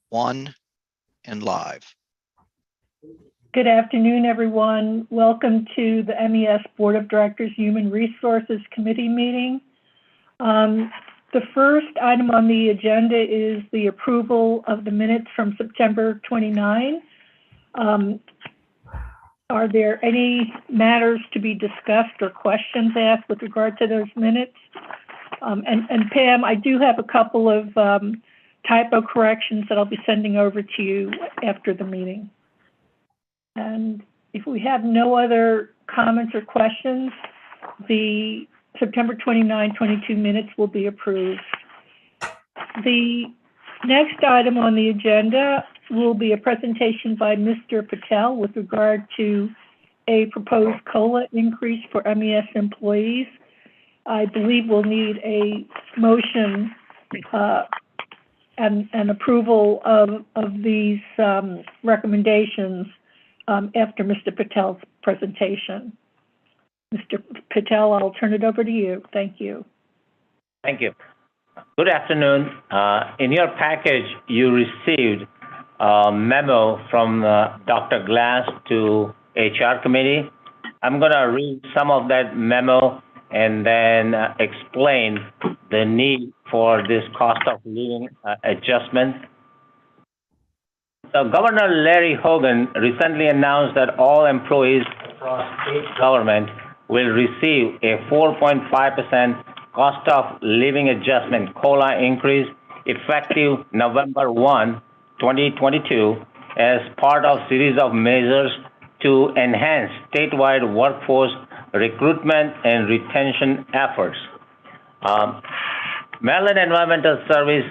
1 and live. Good afternoon, everyone. Welcome to the MES Board of Directors Human Resources Committee meeting. The first item on the agenda is the approval of the minutes from September 29. Are there any matters to be discussed or questions asked with regard to those minutes? And Pam, I do have a couple of typo corrections that I'll be sending over to you after the meeting. And if we have no other comments or questions, the September 29, 22 minutes will be approved. The next item on the agenda will be a presentation by Mr. Patel with regard to a proposed COLA increase for MES employees. I believe we'll need a motion and approval of these recommendations after Mr. Patel's presentation. Mr. Patel, I'll turn it over to you. Thank you. Thank you. Good afternoon. In your package, you received a memo from Dr. Glass to HR committee. I'm going to read some of that memo and then explain the need for this cost of living adjustment. So Governor Larry Hogan recently announced that all employees across state government will receive a 4.5% cost of living adjustment COLA increase effective November 1, 2022 as part of series of measures to enhance statewide workforce recruitment and retention efforts. Maryland Environmental Service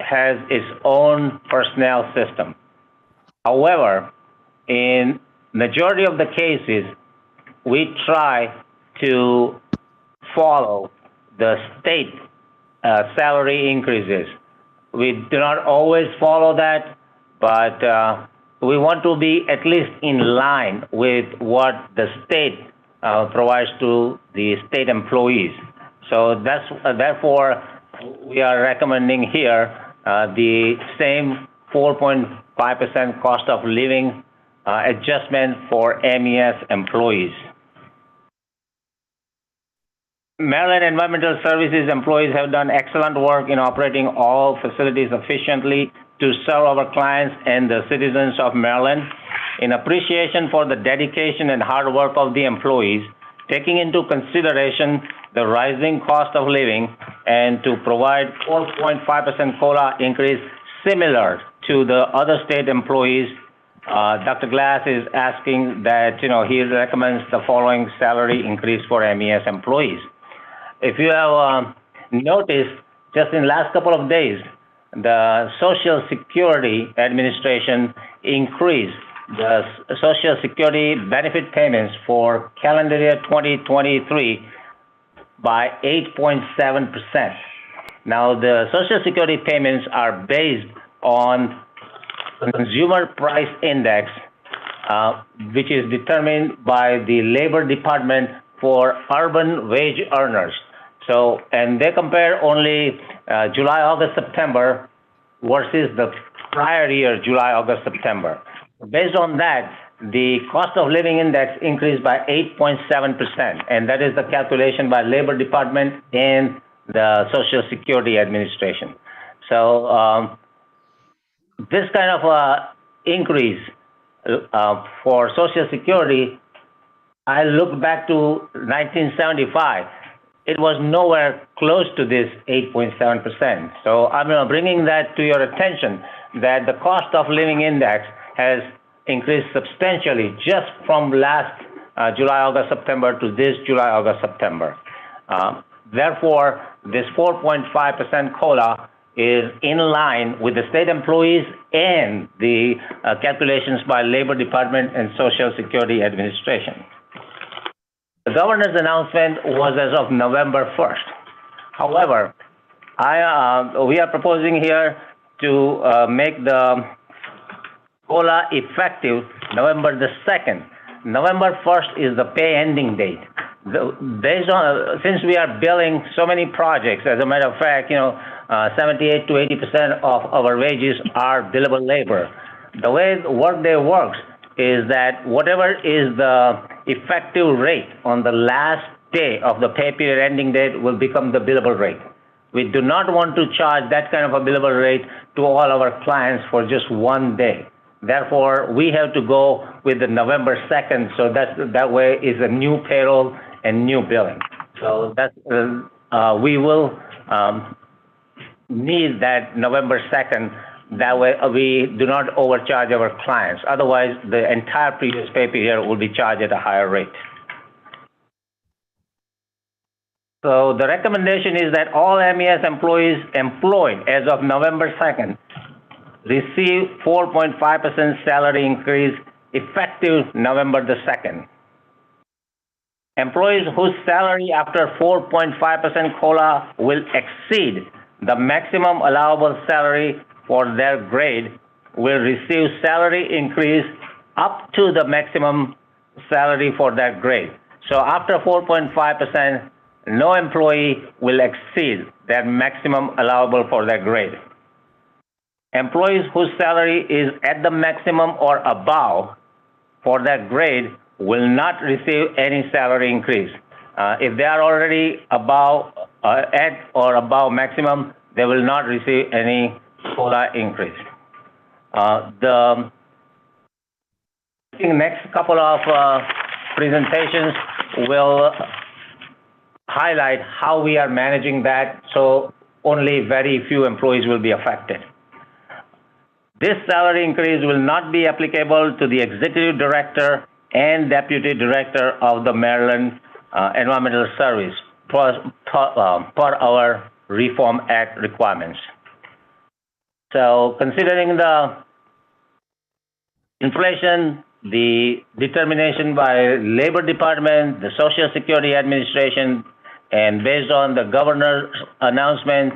has its own personnel system. However, in majority of the cases, we try to follow the state salary increases. We do not always follow that, but we want to be at least in line with what the state provides to the state employees. So therefore, we are recommending here the same 4.5% cost of living adjustment for MES employees. Maryland Environmental Services employees have done excellent work in operating all facilities efficiently to serve our clients and the citizens of Maryland. In appreciation for the dedication and hard work of the employees, taking into consideration the rising cost of living and to provide 4.5% COLA increase similar to the other state employees, Dr. Glass is asking that, he recommends the following salary increase for MES employees. If you have noticed, just in the last couple of days, the Social Security Administration increased the Social Security benefit payments for calendar year 2023 by 8.7%. Now, the Social Security payments are based on Consumer Price Index, which is determined by the Labor Department for urban wage earners. So, and they compare only July, August, September versus the prior year, July, August, September. Based on that, the cost of living index increased by 8.7%, and that is the calculation by Labor Department and the Social Security Administration. So this kind of increase for Social Security, I look back to 1975. It was nowhere close to this 8.7%. So I'm bringing that to your attention that the cost of living index has increased substantially just from last July, August, September to this July, August, September. Therefore, this 4.5% COLA is in line with the state employees and the calculations by Labor Department and Social Security Administration. The governor's announcement was as of November 1st. However, we are proposing here to make the COLA effective November the 2nd. November 1st is the pay ending date. Based on, since we are billing so many projects, as a matter of fact, 78 to 80% of our wages are billable labor. The way Workday works is that whatever is the effective rate on the last day of the pay period ending date will become the billable rate. We do not want to charge that kind of a billable rate to all our clients for just one day. Therefore, we have to go with the November 2nd, so that way is a new payroll and new billing. So that's, we will need that November 2nd. That way we do not overcharge our clients. Otherwise, the entire previous pay period will be charged at a higher rate. So the recommendation is that all MES employees employed as of November 2nd receive 4.5% salary increase effective November the 2nd. Employees whose salary after 4.5% COLA will exceed the maximum allowable salary for their grade will receive salary increase up to the maximum salary for that grade. So after 4.5%, no employee will exceed their maximum allowable for their grade. Employees whose salary is at the maximum or above for that grade will not receive any salary increase. If they are already above, at or above maximum, they will not receive any COLA increase. The next couple of presentations will highlight how we are managing that, so only very few employees will be affected. This salary increase will not be applicable to the executive director and deputy director of the Maryland Environmental Service per our Reform Act requirements. So considering the inflation, the determination by Labor Department, the Social Security Administration, and based on the governor's announcement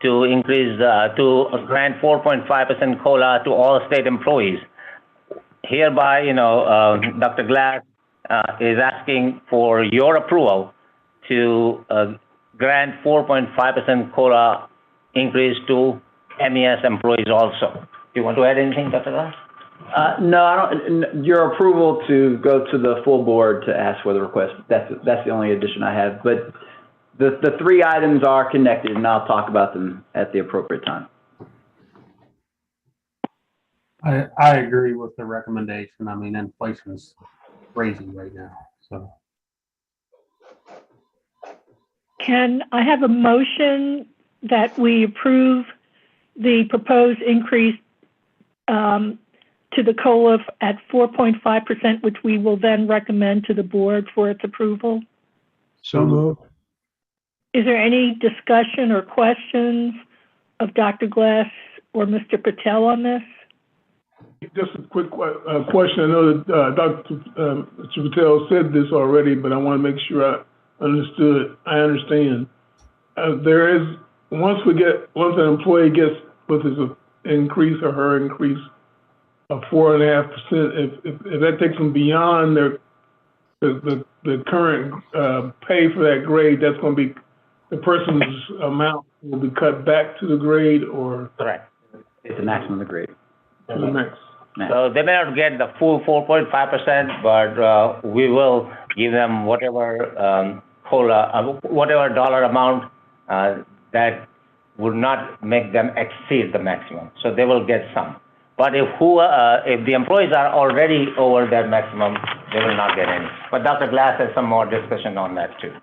to increase, to grant 4.5% COLA to all state employees, hereby, Dr. Glass is asking for your approval to grant 4.5% COLA increase to MES employees also. Do you want to add anything, Dr. Glass? No, I don't. Your approval to go to the full board to ask for the request, that's the only addition I have. But the three items are connected, and I'll talk about them at the appropriate time. I agree with the recommendation. I mean, inflation's crazy right now, so. Can I have a motion that we approve the proposed increase to the COLA at 4.5%, which we will then recommend to the board for its approval? So moved. Is there any discussion or questions of Dr. Glass or Mr. Patel on this? Just a quick question. I know that Dr. Patel said this already, but I want to make sure I understand. There is, once an employee gets with his increase or her increase of 4.5%, if that takes them beyond the current pay for that grade, that's going to be the person's amount will be cut back to the grade, or Correct. It's the maximum of the grade. to the next. So they may not get the full 4.5%, but we will give them whatever COLA, whatever dollar amount that would not make them exceed the maximum. So they will get some. But if the employees are already over their maximum, they will not get any. But Dr. Glass has some more discussion on that too.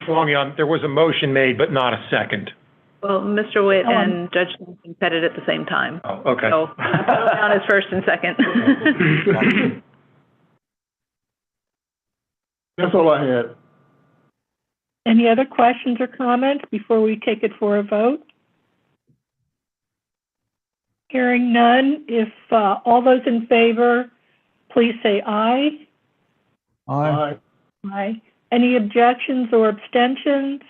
There was a motion made, but not a second. Well, Mr. Witt and Judge Johnson said it at the same time. Oh, okay. So put it down as first and second. That's all I had. Any other questions or comments before we take it for a vote? Hearing none, if all those in favor, please say aye. Aye. Aye. Any objections or abstentions?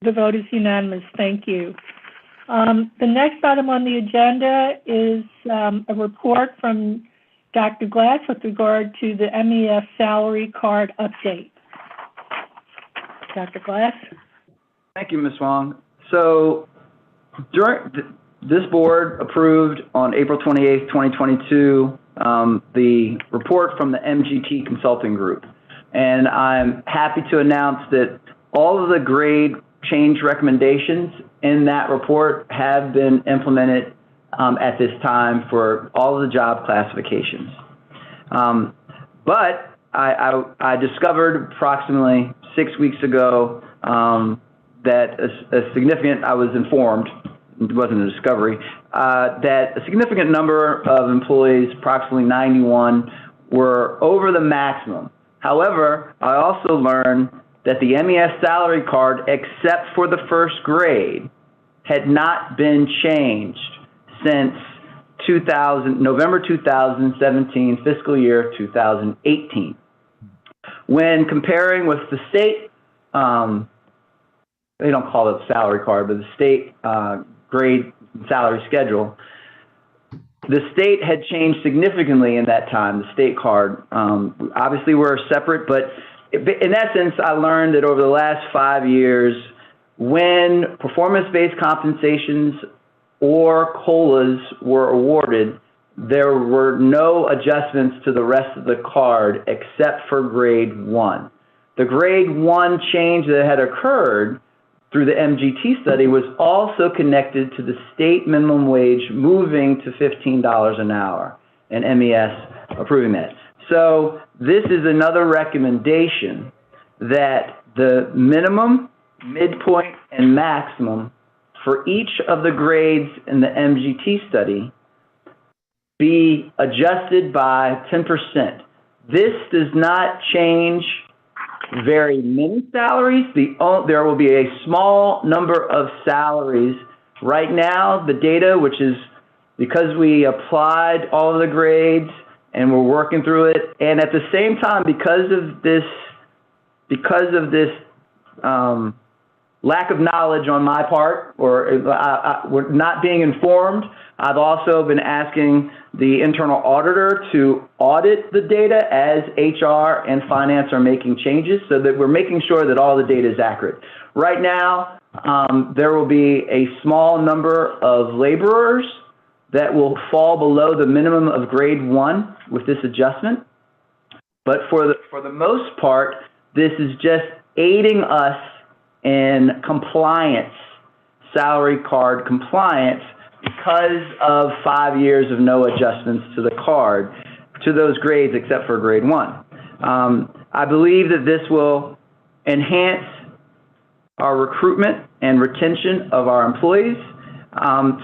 The vote is unanimous. Thank you. The next item on the agenda is a report from Dr. Glass with regard to the MES salary card update. Dr. Glass? Thank you, Ms. Wong. So this board approved on April 28th, 2022, the report from the MGT Consulting Group. And I'm happy to announce that all of the grade change recommendations in that report have been implemented at this time for all of the job classifications. But I discovered approximately 6 weeks ago that I was informed, it wasn't a discovery, that a significant number of employees, approximately 91, were over the maximum. However, I also learned that the MES salary card, except for the first grade, had not been changed since November 2017, fiscal year 2018. When comparing with the state, they don't call it salary card, but the state grade salary schedule, the state had changed significantly in that time, the state card. Obviously, we're separate, but in essence, I learned that over the last 5 years, when performance-based compensations or COLAs were awarded, there were no adjustments to the rest of the card except for grade 1. The grade 1 change that had occurred through the MGT study was also connected to the state minimum wage moving to $15 an hour and MES approving that. So this is another recommendation that the minimum, midpoint, and maximum for each of the grades in the MGT study be adjusted by 10%. This does not change very many salaries. There will be a small number of salaries. Right now, the data, which is because we applied all of the grades and we're working through it, and at the same time, because of this lack of knowledge on my part, or we're not being informed, I've also been asking the internal auditor to audit the data as HR and finance are making changes so that we're making sure that all the data is accurate. Right now, there will be a small number of laborers that will fall below the minimum of grade 1 with this adjustment. But for the most part, this is just aiding us in compliance, salary card compliance, because of 5 years of no adjustments to the card, to those grades except for grade 1. I believe that this will enhance our recruitment and retention of our employees.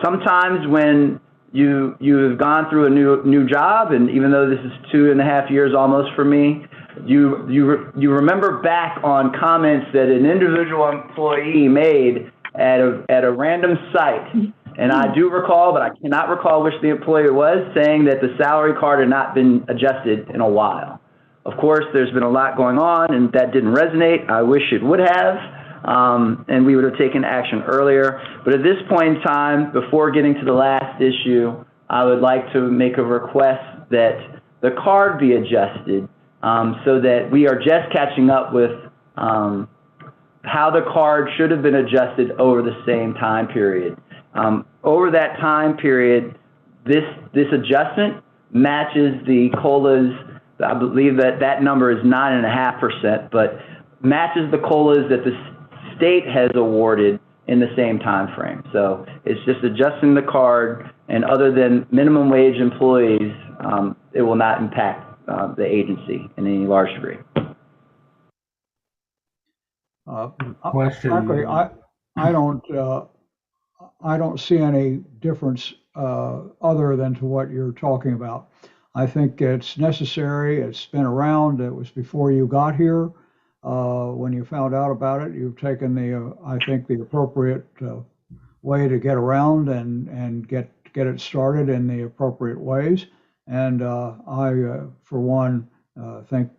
Sometimes when you've gone through a new job, and even though this is 2.5 years almost for me, you remember back on comments that an individual employee made at a random site, and I do recall, but I cannot recall which the employer was, saying that the salary card had not been adjusted in a while. Of course, there's been a lot going on, and that didn't resonate. I wish it would have, and we would have taken action earlier. But at this point in time, before getting to the last issue, I would like to make a request that the card be adjusted so that we are just catching up with how the card should have been adjusted over the same time period. Over that time period, this adjustment matches the COLAs. I believe that number is 9.5%, but matches the COLAs that the state has awarded in the same time frame. So it's just adjusting the card, and other than minimum wage employees, it will not impact the agency in any large degree. Question. Frankly, I don't see any difference other than to what you're talking about. I think it's necessary. It's been around. It was before you got here. When you found out about it, you've taken I think the appropriate way to get around and get it started in the appropriate ways. And I, for one, think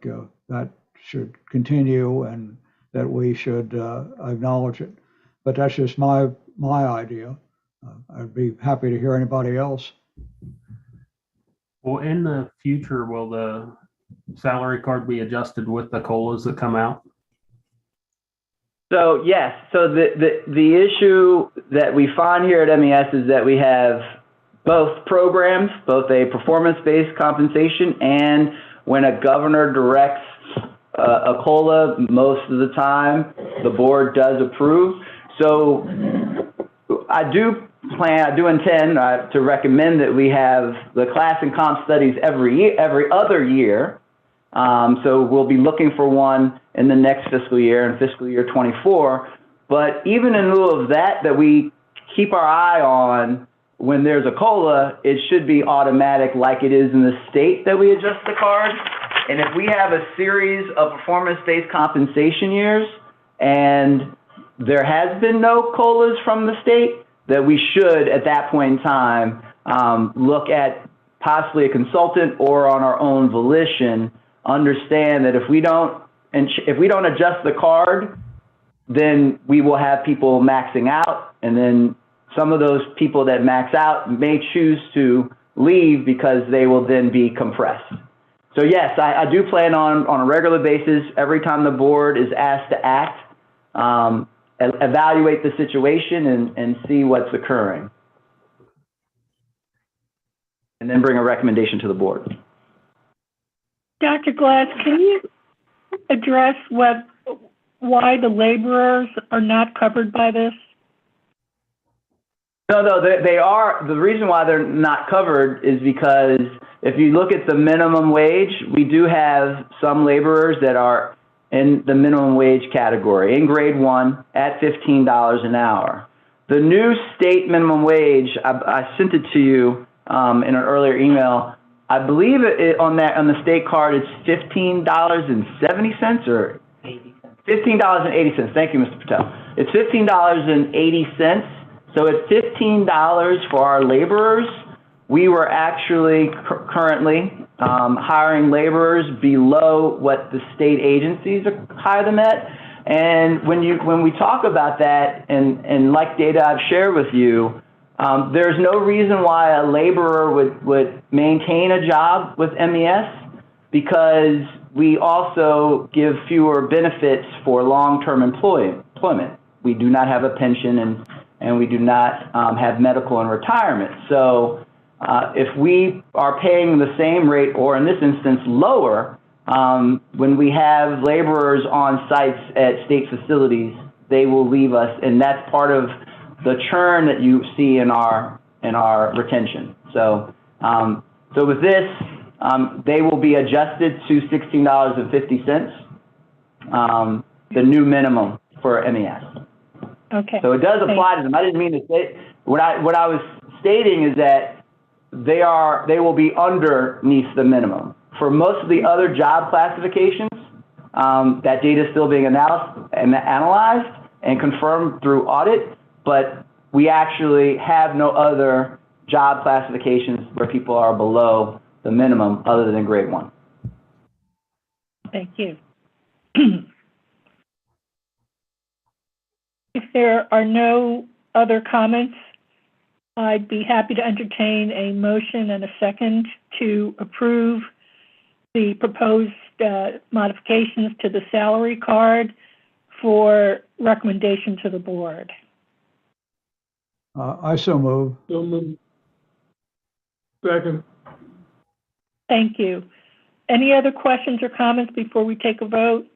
that should continue and that we should acknowledge it. But that's just my idea. I'd be happy to hear anybody else. Well, in the future, will the salary card be adjusted with the COLAs that come out? So yes, so the issue that we find here at MES is that we have both programs, both a performance-based compensation and when a governor directs a COLA, most of the time the board does approve. So I do intend to recommend that we have the class and comp studies every other year. So we'll be looking for one in the next fiscal year, in fiscal year 24. But even in lieu of that, that we keep our eye on when there's a COLA, it should be automatic like it is in the state that we adjust the card. And if we have a series of performance-based compensation years and there has been no COLAs from the state, that we should, at that point in time, look at possibly a consultant or on our own volition, understand that if we don't adjust the card, then we will have people maxing out, and then some of those people that max out may choose to leave because they will then be compressed. So yes, I do plan on a regular basis, every time the board is asked to act, evaluate the situation and see what's occurring. And then bring a recommendation to the board. Dr. Glass, can you address why the laborers are not covered by this? No, they are. The reason why they're not covered is because if you look at the minimum wage, we do have some laborers that are in the minimum wage category in grade 1 at $15 an hour. The new state minimum wage, I sent it to you in an earlier email. I believe on the state card it's $15.70 or $15.80. Thank you, Mr. Patel. It's $15.80. So at $15 for our laborers, we were actually currently hiring laborers below what the state agencies hire them at. And when we talk about that, and like data I've shared with you, there's no reason why a laborer would maintain a job with MES, because we also give fewer benefits for long-term employment. We do not have a pension and we do not have medical and retirement. So if we are paying the same rate, or in this instance lower, when we have laborers on sites at state facilities, they will leave us, and that's part of the churn that you see in our retention. So so with this, they will be adjusted to $16.50, the new minimum for MES. Okay. So it does apply to them. I didn't mean to say what I was stating is that they will be underneath the minimum. For most of the other job classifications, that data is still being analyzed and confirmed through audit, but we actually have no other job classifications where people are below the minimum other than grade 1. Thank you. If there are no other comments, I'd be happy to entertain a motion and a second to approve the proposed modifications to the salary card for recommendation to the board. I so move. So moved. Second. Thank you. Any other questions or comments before we take a vote?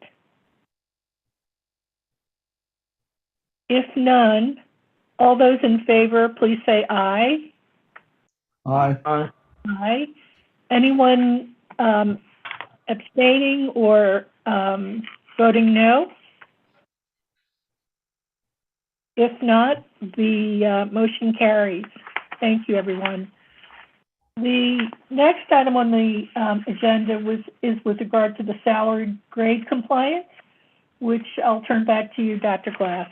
If none, all those in favor, please say aye. Aye. Aye. Aye. Anyone abstaining or voting no? If not, the motion carries. Thank you, everyone. The next item on the agenda is with regard to the salary grade compliance, which I'll turn back to you, Dr. Glass.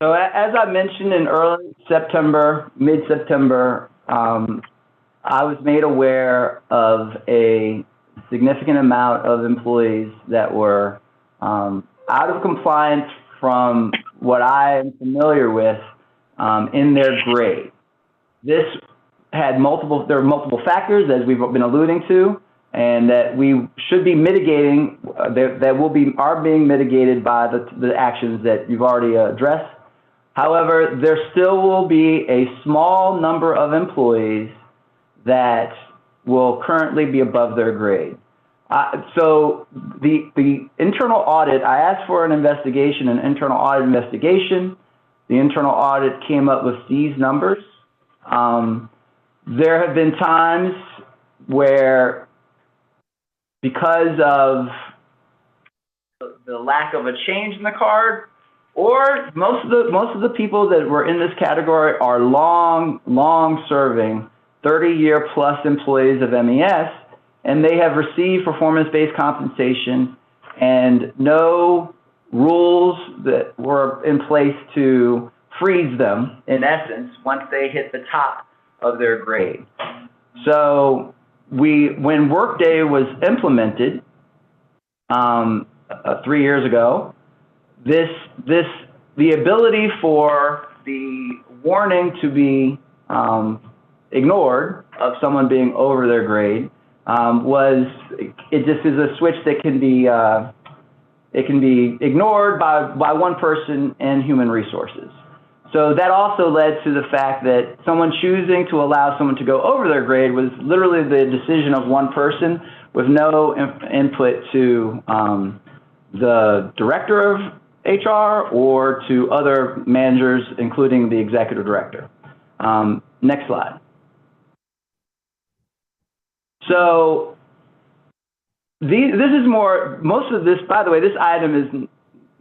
So as I mentioned in early September, mid-September, I was made aware of a significant amount of employees that were out of compliance from what I am familiar with in their grade. This had there were multiple factors, as we've been alluding to. and that we should be mitigating, are being mitigated by the actions that you've already addressed. However, there still will be a small number of employees that will currently be above their grade. So the internal audit, I asked for an investigation, an internal audit investigation. The internal audit came up with these numbers. There have been times where, because of the lack of a change in the card, or most of the people that were in this category are long serving 30-year plus employees of MES, and they have received performance-based compensation, and no rules that were in place to freeze them, in essence, once they hit the top of their grade. So when Workday was implemented 3 years ago, the ability for the warning to be ignored of someone being over their grade it just is a switch that can be ignored by one person in human resources. So that also led to the fact that someone choosing to allow someone to go over their grade was literally the decision of one person with no input to the director of HR or to other managers, including the executive director. Next slide. So this is most of this, by the way, this item is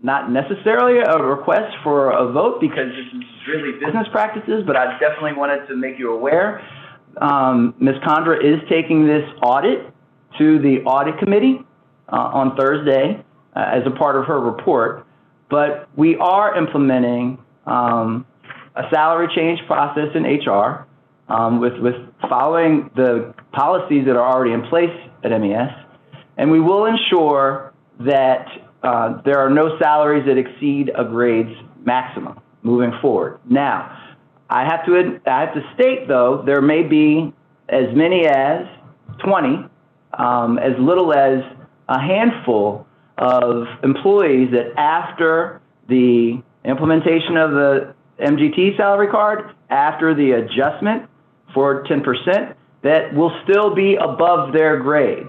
not necessarily a request for a vote because this is really business practices, but I definitely wanted to make you aware. Ms. Condra is taking this audit to the audit committee on Thursday as a part of her report, but we are implementing a salary change process in HR with following the policies that are already in place at MES, and we will ensure that there are no salaries that exceed a grade's maximum moving forward. Now, I have to state, though, there may be as many as 20, as little as a handful of employees that after the implementation of the MGT salary card, after the adjustment for 10%, that will still be above their grade.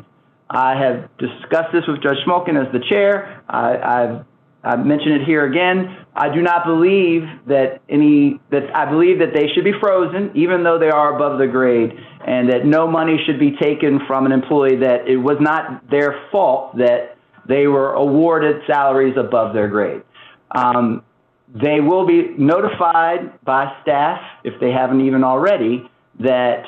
I have discussed this with Judge Schmoken as the chair. I've mentioned it here again. I do not believe that I believe that they should be frozen, even though they are above the grade, and that no money should be taken from an employee that it was not their fault that they were awarded salaries above their grade. They will be notified by staff, if they haven't even already, that,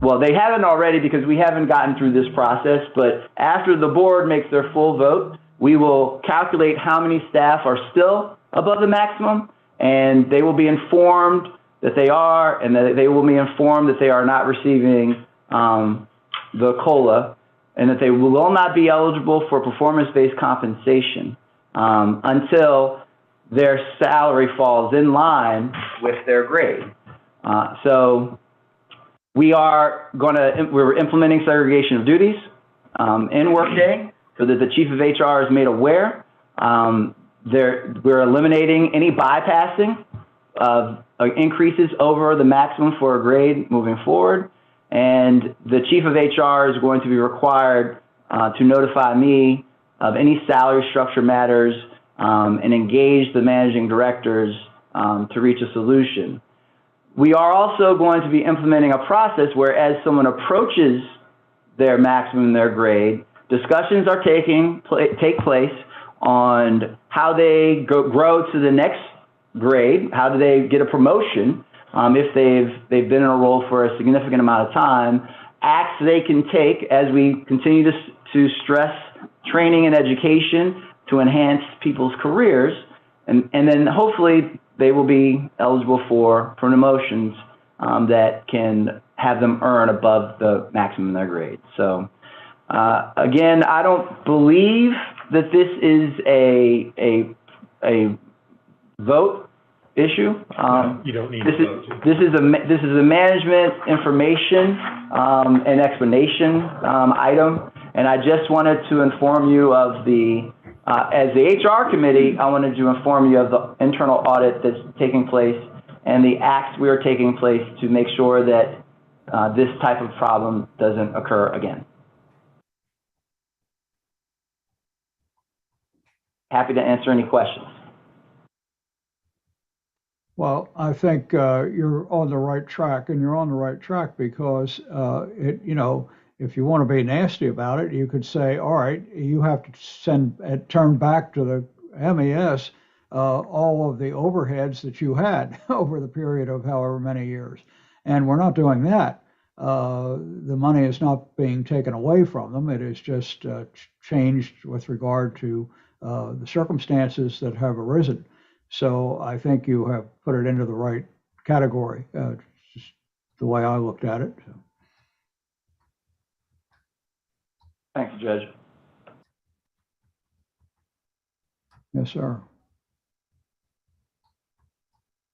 well, they haven't already because we haven't gotten through this process, but after the board makes their full vote, we will calculate how many staff are still above the maximum, and they will be informed that they are, and that they will be informed that they are not receiving the COLA, and that they will not be eligible for performance-based compensation until their salary falls in line with their grade. So we're implementing segregation of duties in Workday so that the chief of HR is made aware. We're eliminating any bypassing of increases over the maximum for a grade moving forward. And the chief of HR is going to be required to notify me of any salary structure matters and engage the managing directors to reach a solution. We are also going to be implementing a process where as someone approaches their maximum in their grade, discussions are take place on how they grow to the next grade, how do they get a promotion if they've been in a role for a significant amount of time, acts they can take as we continue to stress training and education to enhance people's careers, and then hopefully they will be eligible for promotions that can have them earn above the maximum in their grade. So again, I don't believe that this is a vote issue. You don't need This to is, vote. this is a management information, and explanation, item. And I just wanted to inform you of the, as the HR committee, I wanted to inform you of the internal audit that's taking place and the acts we are taking place to make sure that, this type of problem doesn't occur again. Happy to answer any questions. Well, I think you're on the right track, and you're on the right track because if you want to be nasty about it, you could say, all right, you have to turn back to the MES all of the overheads that you had over the period of however many years. And we're not doing that. The money is not being taken away from them. It is just changed with regard to the circumstances that have arisen. So I think you have put it into the right category, just the way I looked at it. So. Thanks, Judge. Yes, sir.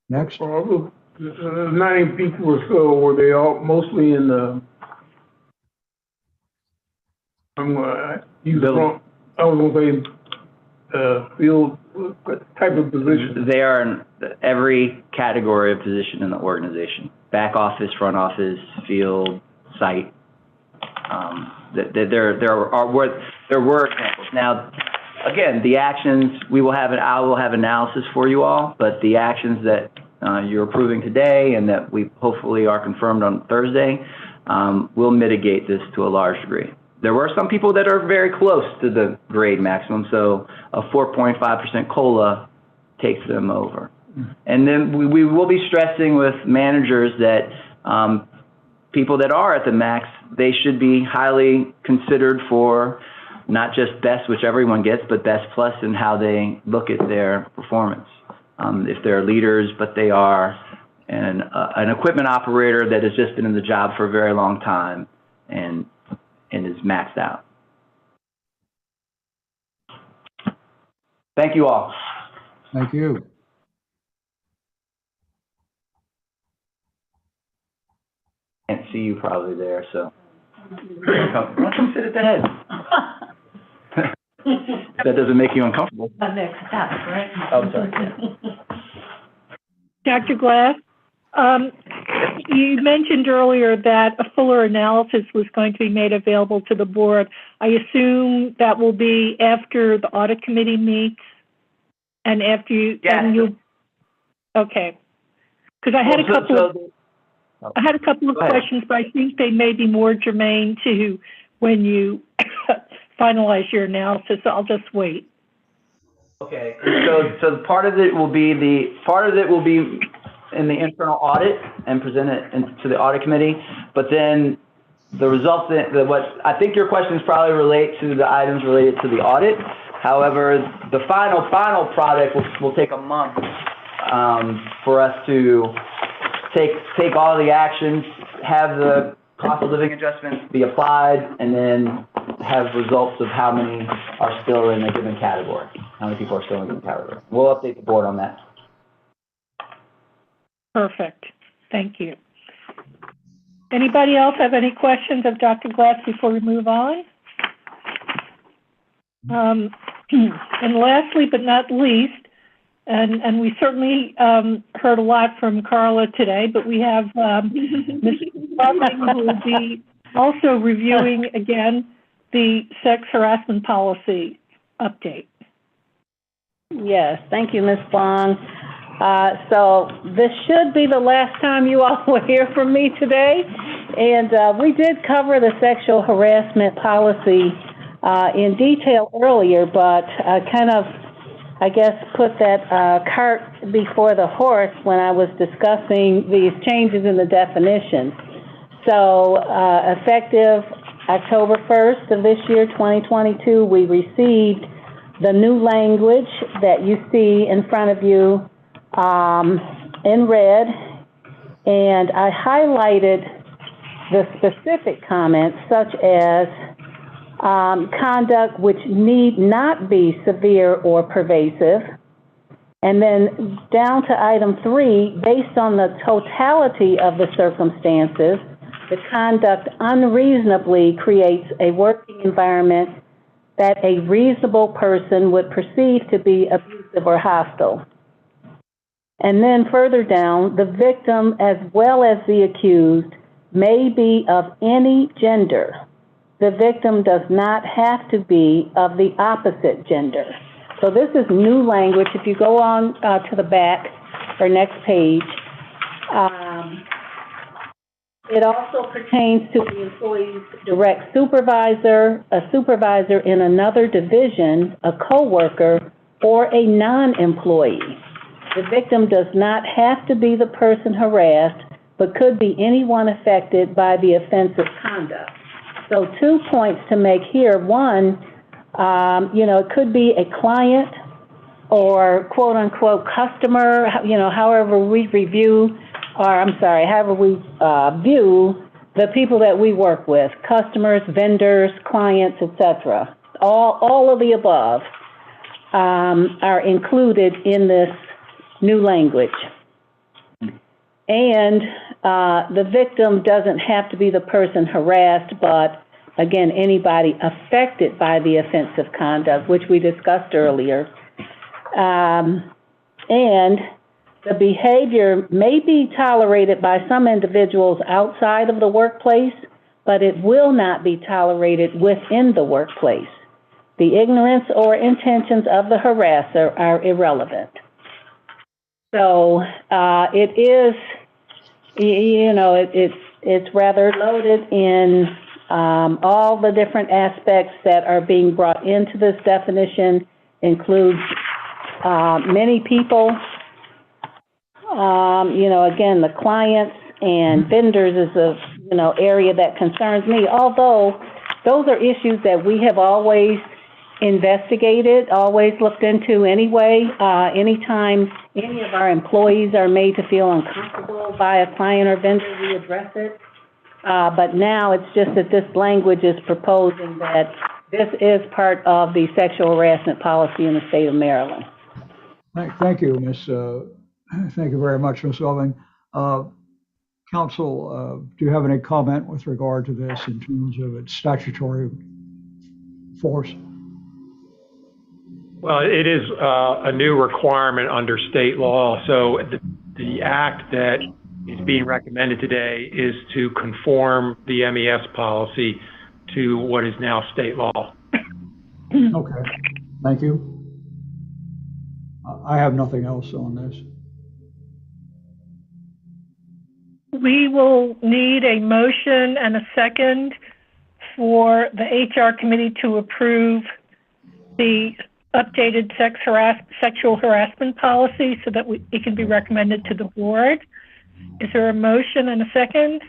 Next. All the 90 people or so, were they all mostly in the, I'm gonna use the wrong, I was gonna say, field, what type of position? They are in every category of position in the organization: back office, front office, field, site. There were examples. Now, again, the actions I will have analysis for you all, but the actions that you're approving today and that we hopefully are confirmed on Thursday will mitigate this to a large degree. There were some people that are very close to the grade maximum, so a 4.5% COLA takes them over. And then we will be stressing with managers that people that are at the max, they should be highly considered for not just best, which everyone gets, but best plus in how they look at their performance. If they're leaders, but they are an equipment operator that has just been in the job for a very long time and is maxed out. Thank you all. Thank you. Can't see you probably there, so. Come sit at the head. That doesn't make you uncomfortable. The next step, right? Oh, I'm sorry. Dr. Glass, you mentioned earlier that a fuller analysis was going to be made available to the board. I assume that will be after the audit committee meets and after you, Yes. Okay. Because I had I had a couple of questions, but I think they may be more germane to when you finalize your analysis. So I'll just wait. Okay, so part of it will be in the internal audit and present it to the audit committee, but then the results, what I think your questions probably relate to the items related to the audit. However, the final product will take a month for us to take all the actions, have the cost of living adjustments be applied, and then have results of how many are still in a given category, how many people are still in a given category. We'll update the board on that. Perfect. Thank you. Anybody else have any questions of Dr. Glass before we move on? And lastly, but not least, and we certainly heard a lot from Carla today, but we have Ms. Fleming, who will be also reviewing again the sex harassment policy update. Yes, thank you, Ms. Long. So this should be the last time you all will hear from me today. And we did cover the sexual harassment policy in detail earlier, but I guess, put that cart before the horse when I was discussing these changes in the definition. So effective October 1st of this year, 2022, we received the new language that you see in front of you in red, and I highlighted the specific comments such as conduct which need not be severe or pervasive, And then down to item 3, based on the totality of the circumstances, the conduct unreasonably creates a working environment that a reasonable person would perceive to be abusive or hostile. And then further down, the victim as well as the accused may be of any gender. The victim does not have to be of the opposite gender. So this is new language. If you go on to the back or next page, it also pertains to the employee's direct supervisor, a supervisor in another division, a coworker, or a non-employee. The victim does not have to be the person harassed, but could be anyone affected by the offensive conduct. So 2 points to make here. One, it could be a client or quote unquote customer, however we view the people that we work with, customers, vendors, clients, etc. All of the above are included in this new language. And the victim doesn't have to be the person harassed, but again, anybody affected by the offensive conduct, which we discussed earlier. And the behavior may be tolerated by some individuals outside of the workplace, but it will not be tolerated within the workplace. The ignorance or intentions of the harasser are irrelevant. So it is, it's rather loaded in all the different aspects that are being brought into this definition, includes many people. Again, the clients and vendors is a, area that concerns me, although those are issues that we have always investigated, always looked into anyway. Anytime any of our employees are made to feel uncomfortable by a client or vendor, we address it. But now it's just that this language is proposing that this is part of the sexual harassment policy in the state of Maryland. Thank you, Ms. Thank you very much, Ms. Loving. Counsel, do you have any comment with regard to this in terms of its statutory force? Well, it is a new requirement under state law. So the act that is being recommended today is to conform the MES policy to what is now state law. Okay, thank you. I have nothing else on this. We will need a motion and a second for the HR committee to approve the updated sexual harassment policy so that it can be recommended to the board. Is there a motion and a second?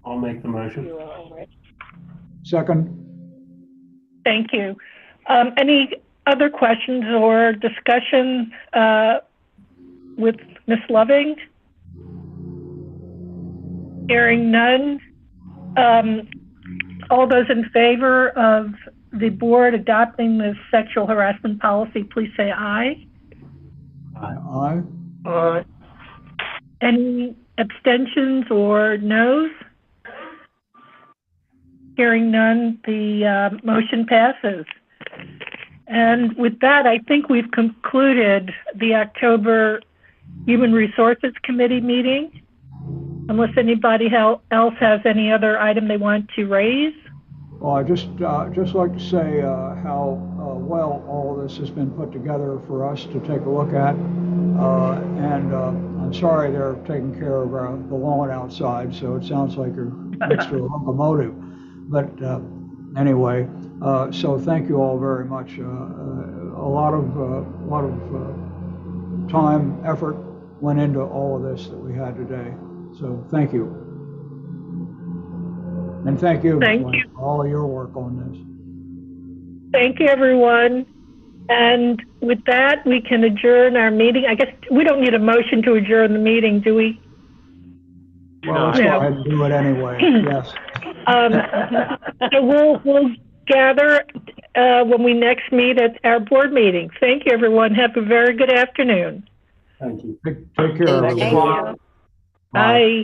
I'll make the motion. Second. Thank you. Any other questions or discussion with Ms. Loving? Hearing none. All those in favor of the board adopting the sexual harassment policy, please say aye. Aye. Aye. Any abstentions or noes? Hearing none, the motion passes. And with that, I think we've concluded the October Human Resources Committee meeting, unless anybody else has any other item they want to raise. Well, I just like to say how well all of this has been put together for us to take a look at. And I'm sorry they're taking care of the lawn outside, so it sounds like you're next to a locomotive. But anyway, so thank you all very much. A lot of time, effort went into all of this that we had today. So thank you. And thank you, for all of your work on this. Thank you, everyone. And with that, we can adjourn our meeting. I guess we don't need a motion to adjourn the meeting, do we? Well, let's go ahead and do it anyway. Yes. So we'll gather when we next meet at our board meeting. Thank you, everyone. Have a very good afternoon. Thank you. Take care, Thank everyone. you. Bye.